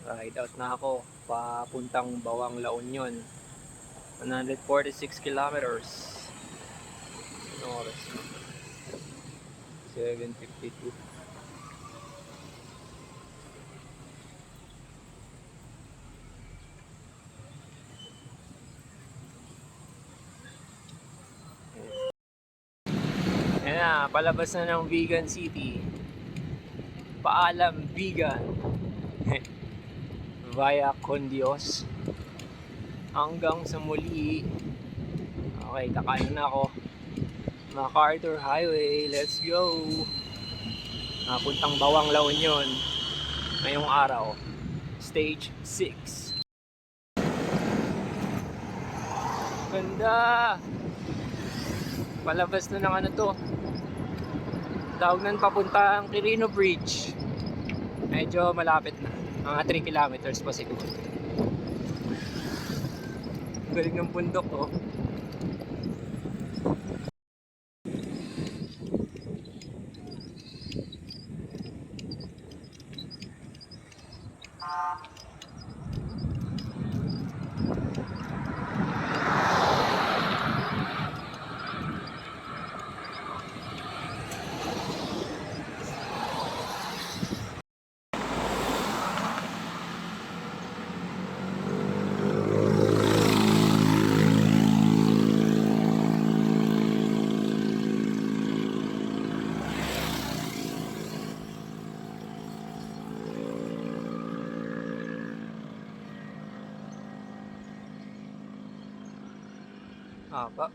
Ride out na ako papuntang Bawang La Union. 146 kilometers. Anong oras na? 7:52. Ayan na, palabas na ng Vegan City. Paalam Vegan. Via Condios. Hanggang sa muli. Okay, kakain na ako. MacArthur Highway, let's go. Puntang Bawang La Union. Ngayong araw, stage 6. Ganda. Palabas na ng ano to, tawag nun papuntang Quirino Bridge. Medyo malapit na, mga 3 kilometers pa siguro. Galing ng bundok oh. Haba.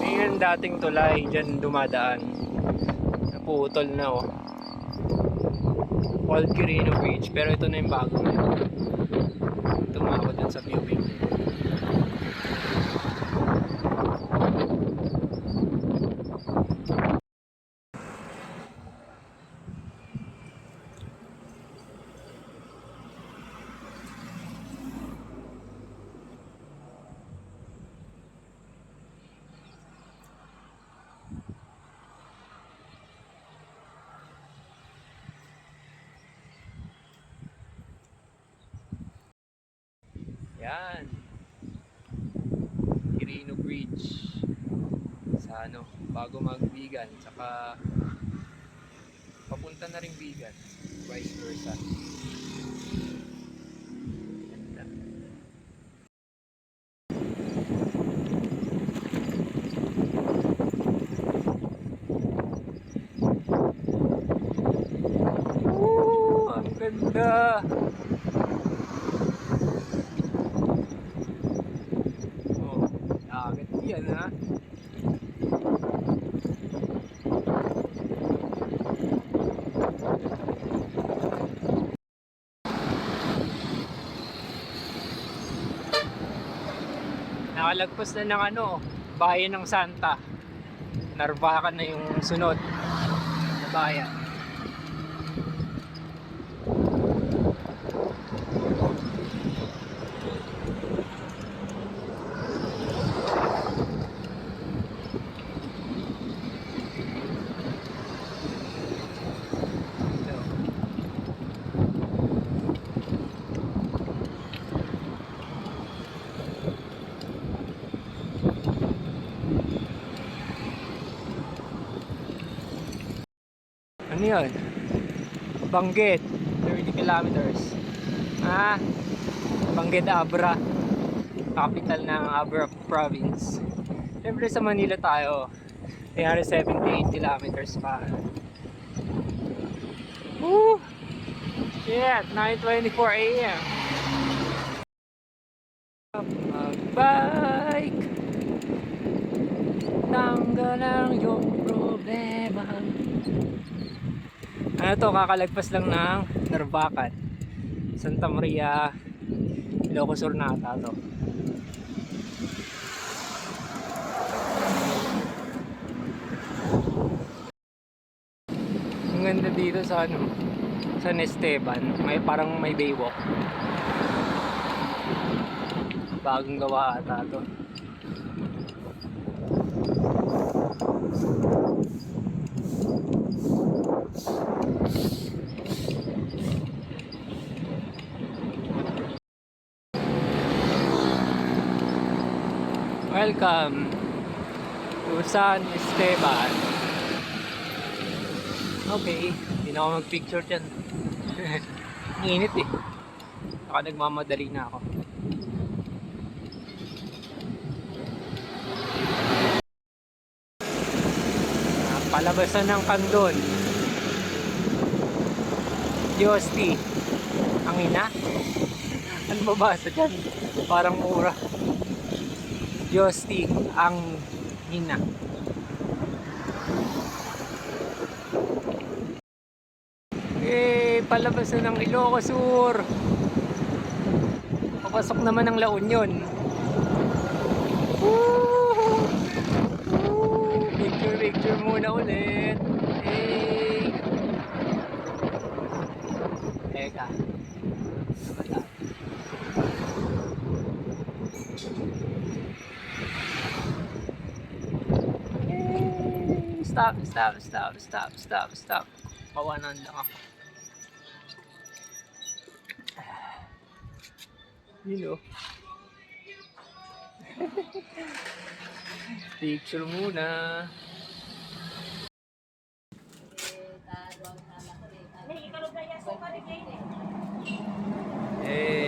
Ngayon dating tulay dyan dumadaan. Naputol na oh. Old Quirino Bridge. Pero ito na yung bago ngayon. Tumawad dun sa viewing. Yan. Quirino Bridge. Sa ano, bago mag-vegan. Saka papunta na rin vegan. Vice versa. Ganda. Ang ganda. Agad yan ha. Nakalagpas na ng ano, bayan ng Santa. Narvacan na yung sunod na bayan. Ano yun? Banggit 30 kilometers. Banggit Abra, capital ng Abra province. Siyempre sa Manila tayo, kaya 78 kilometers pa. Woo! Shit, 9:24 AM. Mag-bike, tanggal ang iyong problema. Ano to, kakalagpas lang ng Narvacan, Santa Maria, Ilocos Sur na ata to. Ang ganda dito sa ano, San Esteban, may parang may baywalk. Bagong gawa ata to. Welcome to San Esteban. Okay, hindi na ako mag-picture dyan. Ang init eh. Saka nagmamadali na ako. Palabasan ng Kandon. Diyos T. Ang ina? Ano babasa dyan? Parang mura. Diyos T. Ang ina. Palabasan ng Ilocos Sur. Papasok naman ng La Union. Picture muna ulit. Teka. Stop. Mawanan lang ako. You know. Picture muna.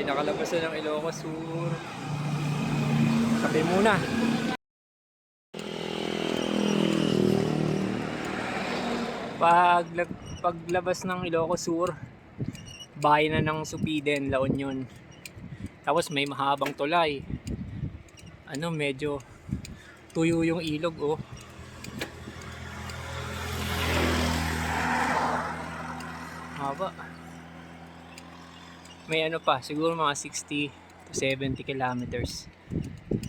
Nakalabas na ng Ilocos Sur. Sabi muna. Paglabas ng Ilocos Sur, bahay na ng Supiden, La Union. Tapos may mahabang tulay. Medyo tuyo yung ilog, oh. Haba. May pa, siguro mga 60 to 70 kilometers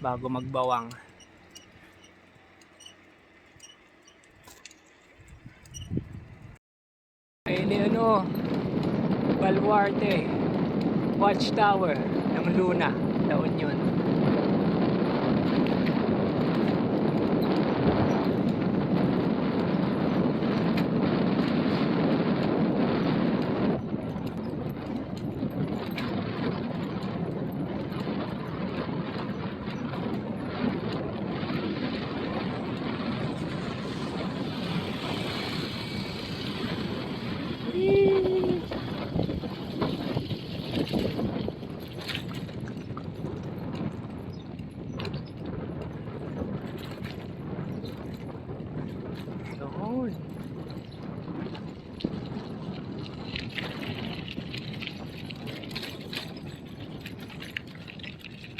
bago magbawang. Ayun Baluarte Watchtower ng Luna, La Union.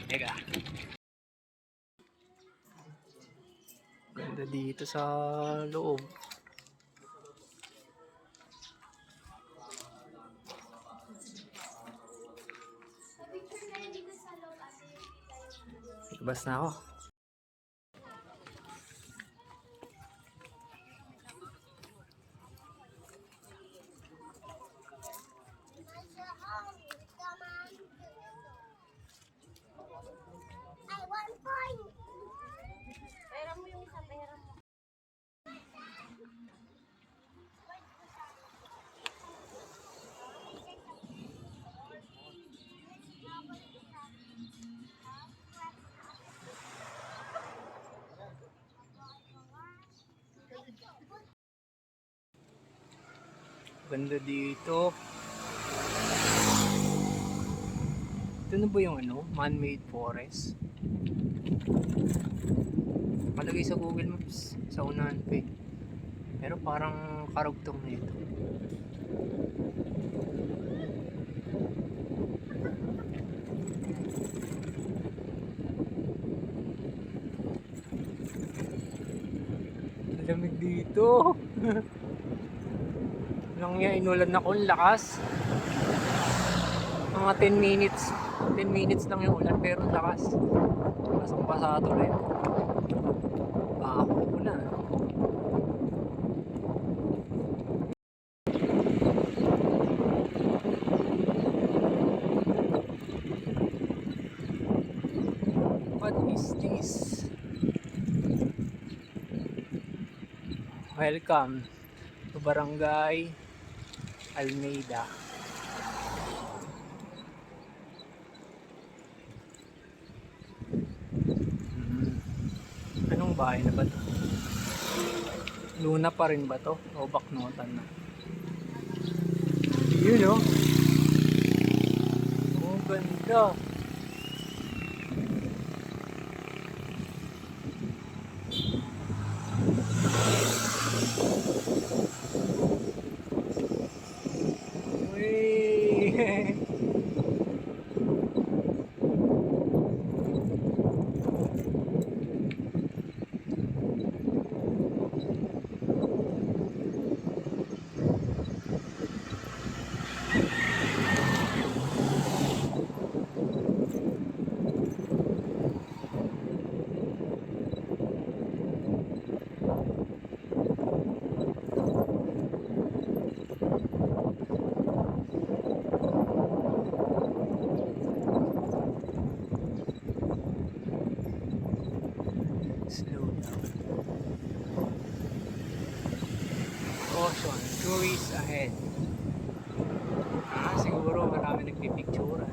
Teka. Ganda dito sa loob. Labas na ako. Ganda dito. Ito na ba yung man-made forest? Malagay sa Google Maps sa unahan pa eh. Pero parang karugtong na ito. Lamig dito. Nang inulan ako, lakas. Mga 10 minutes lang yung ulan, pero lakas. Pasang pasado rin. Ako na. is this? Welcome to Barangay Almeida. Anong bahay na ba to? Luna pa rin ba to? O baknotan na? Yun oh. Oh, ganda. Uy. Slow down. Caution, tourists ahead. Siguro marami nagpipicture.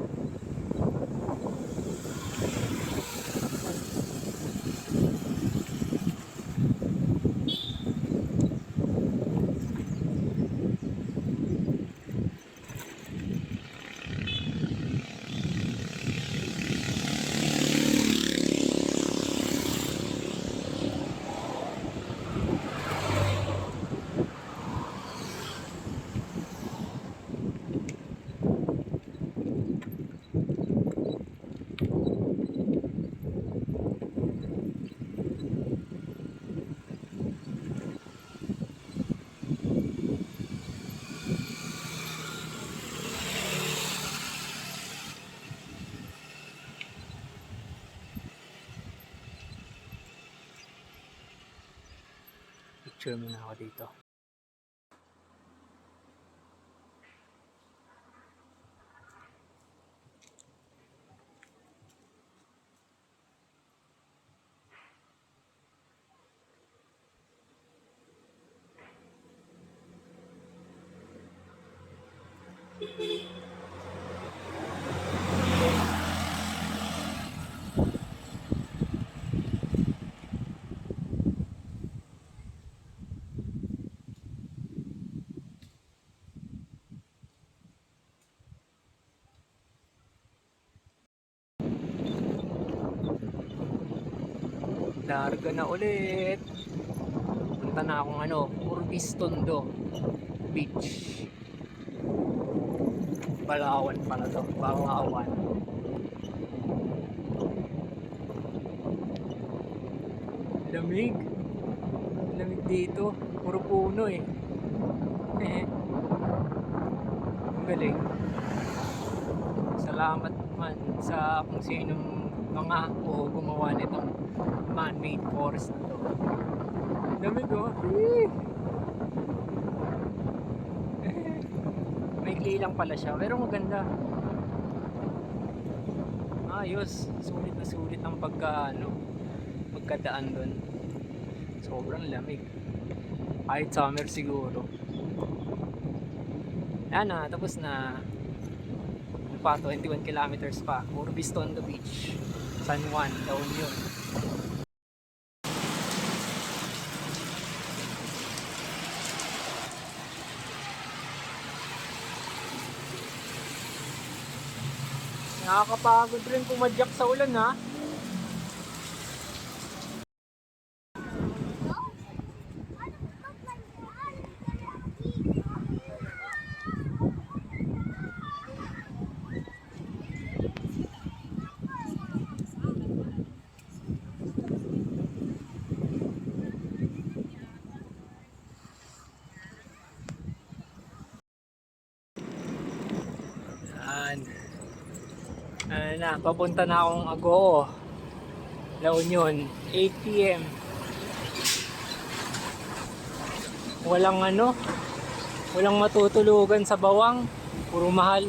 Picture muna ako dito. Larga na ulit. Punta na akong Urbis Tondo Beach. Balawan pala to. Balawan. Lamig. Lamig dito. Puro puno eh. Ang galing. Salamat man sa kung sinong mga gumawa nitong man-made forest na to. Lamig oh. Maikli lang pala siya pero maganda. Ayos. Sulit na sulit ang pagkadaan doon. Sobrang lamig. Kahit summer siguro. Yan na, tapos na. Pa 21 kilometers pa. Urbis Tondo Beach. San Juan, La Union. Nakakapagod rin pumadyak sa ulan ha. Papunta na akong Agoo, La Union, 8 PM. Walang matutulugan sa bawang, puro mahal.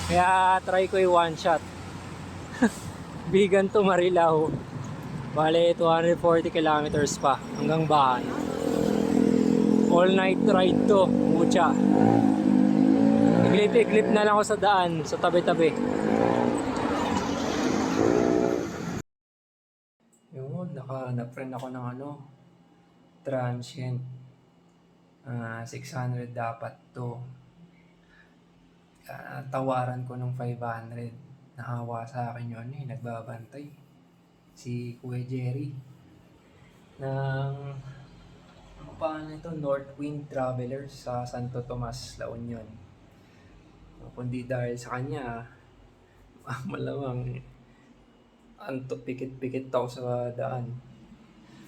Kaya try ko yung one shot. Bigan to Marilao. Bale, 240 kilometers pa hanggang bahay. All night ride to, mucha. Iglip-iglip na lang ako sa daan, sa tabi-tabi. Yun, nakahanap rin ako ng transient. 600 dapat to. Tawaran ko ng 500. Nahawa sa akin yun nagbabantay. Si Kuya Jerry. Ng, paano ito? North Wind Travelers sa Santo Tomas, La Union. Kundi dahil sa kanya, malamang pikit-pikit ako sa daan.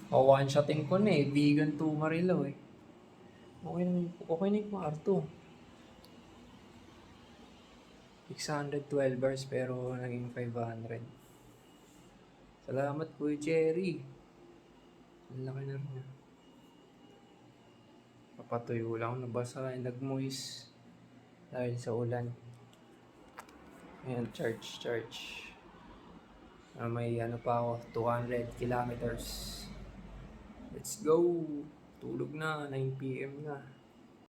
One-shotting ko na vegan to Marilao Okay na yung kwarto. 612 bars pero naging 500. Salamat Kuya Jerry. Ang laki na rin. Papatuyo lang, nabasa, nagmoist dahil sa ulan. Ayan, charge. May pa ako, 200 kilometers. Let's go! Tulog na, 9 PM na.